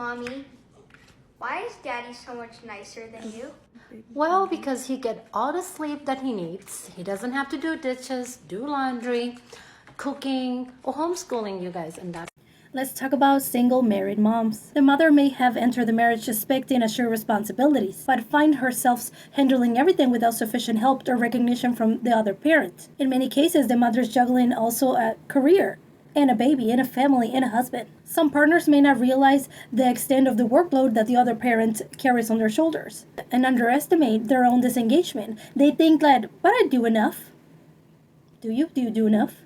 Mommy, why is Daddy so much nicer than you? Well, because he get all the sleep that he needs. He doesn't have to do dishes, do laundry, cooking, or homeschooling you guys, and that's. Let's talk about single married moms. The mother may have entered the marriage expecting assured responsibilities, but find herself handling everything without sufficient help or recognition from the other parent. In many cases, the mother is juggling also a career, and a baby, and a family, and a husband. Some partners may not realize the extent of the workload that the other parent carries on their shoulders and underestimate their own disengagement. They think that, but I do enough. Do you? Do you do enough?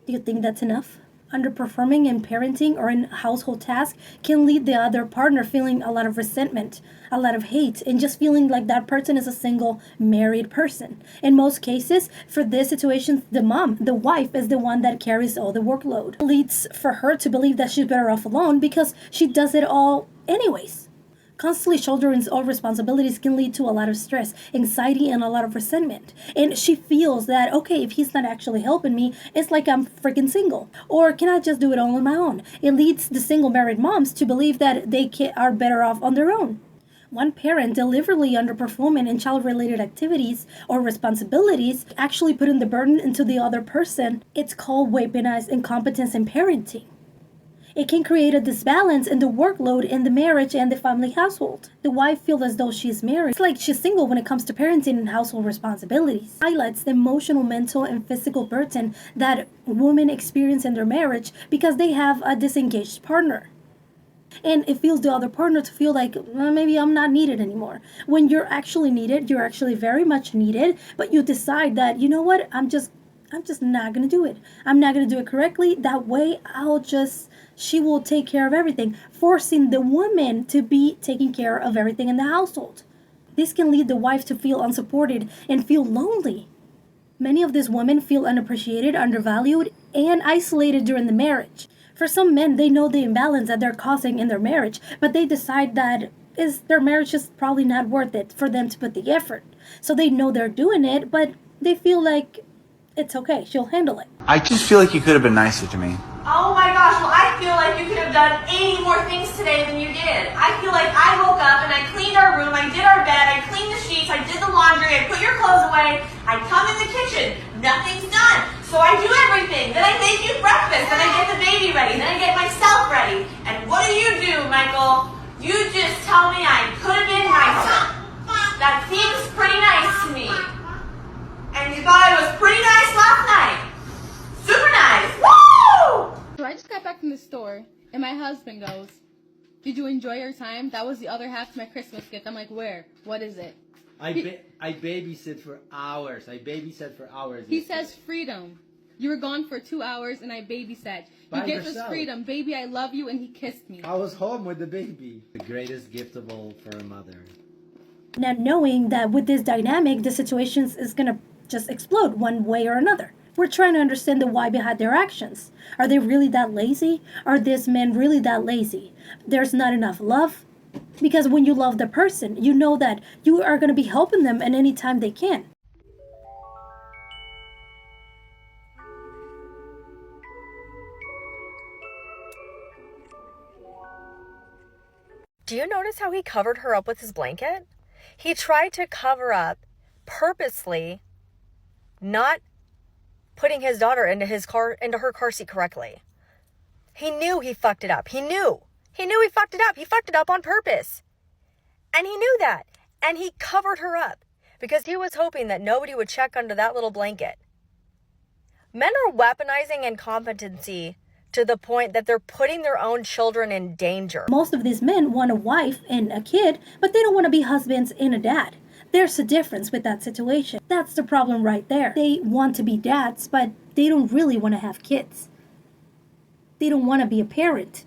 Do you think that's enough? Underperforming in parenting or in household tasks can lead the other partner feeling a lot of resentment, a lot of hate, and just feeling like that person is a single married person. In most cases, for this situation, the mom, the wife, is the one that carries all the workload. It leads for her to believe that she's better off alone because she does it all anyways. Constantly shouldering all responsibilities can lead to a lot of stress, anxiety, and a lot of resentment. And she feels that, okay, if he's not actually helping me, it's like I'm freaking single. Or can I just do it all on my own? It leads the single married moms to believe that they are better off on their own. One parent deliberately underperforming in child-related activities or responsibilities, actually putting the burden into the other person. It's called weaponized incompetence in parenting. It can create a disbalance in the workload in the marriage and the family household. The wife feels as though she's married. It's like she's single when it comes to parenting and household responsibilities. It highlights the emotional, mental, and physical burden that women experience in their marriage because they have a disengaged partner. And it feels the other partner to feel like, well, maybe I'm not needed anymore. When you're actually needed, you're actually very much needed, but you decide that, you know what, I'm just not going to do it. I'm not going to do it correctly. That way, she will take care of everything, forcing the woman to be taking care of everything in the household. This can lead the wife to feel unsupported and feel lonely. Many of these women feel unappreciated, undervalued, and isolated during the marriage. For some men, they know the imbalance that they're causing in their marriage, but they decide that their marriage is probably not worth it for them to put the effort. So they know they're doing it, but they feel like it's okay, she'll handle it. I just feel like you could have been nicer to me. Oh my gosh, well I feel like you could have done 80 more things today than you did. I feel like I woke up and I cleaned our room, I did our bed, I cleaned the sheets, I did the laundry, I put your clothes away, I come in the kitchen, nothing's done. So I do everything, then I make you breakfast, then I get the baby ready, then I get myself ready. And what do, Michael? You just tell me I could have been nicer. That seems pretty nice to me. And you thought I was pretty nice last night. Super nice. Woo! So I just got back from the store, and my husband goes, "Did you enjoy your time? That was the other half of my Christmas gift." I'm like, "Where? What is it?" I babysit for hours. He says, "Freedom. You were gone for 2 hours, and I babysat. By Your gift was yourself. freedom. Baby, I love you," and he kissed me. I was home with the baby. The greatest gift of all for a mother. Not knowing that with this dynamic, the situation is going to just explode one way or another. We're trying to understand the why behind their actions. Are they really that lazy? Are these men really that lazy? There's not enough love? Because when you love the person, you know that you are going to be helping them at any time they can. Do you notice how he covered her up with his blanket? He tried to cover up purposely not putting his daughter into her car seat correctly. He knew he fucked it up. He knew he fucked it up. He fucked it up on purpose. And he knew that. And he covered her up because he was hoping that nobody would check under that little blanket. Men are weaponizing incompetency to the point that they're putting their own children in danger. Most of these men want a wife and a kid, but they don't want to be husbands and a dad. There's a difference with that situation. That's the problem right there. They want to be dads, but they don't really want to have kids. They don't want to be a parent.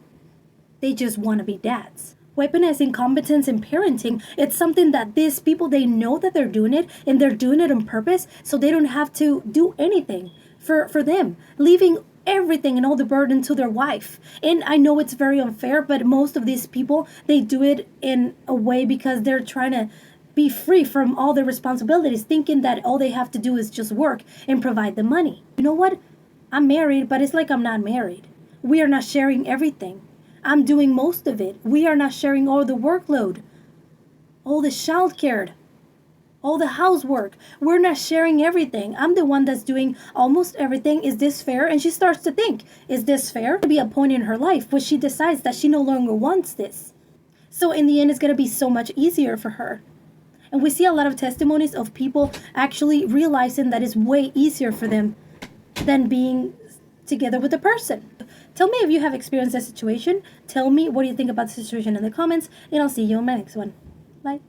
They just want to be dads. Weaponized incompetence in parenting, it's something that these people, they know that they're doing it, and they're doing it on purpose, so they don't have to do anything for them, leaving everything and all the burden to their wife. And I know it's very unfair, but most of these people, they do it in a way because they're trying to be free from all their responsibilities, thinking that all they have to do is just work and provide the money. You know what? I'm married, but it's like I'm not married. We are not sharing everything. I'm doing most of it. We are not sharing all the workload, all the childcare, all the housework. We're not sharing everything. I'm the one that's doing almost everything. Is this fair? And she starts to think, is this fair? To be a point in her life where she decides that she no longer wants this. So in the end, it's going to be so much easier for her. And we see a lot of testimonies of people actually realizing that it's way easier for them than being together with a person. Tell me if you have experienced that situation. Tell me what do you think about the situation in the comments, and I'll see you on my next one. Bye.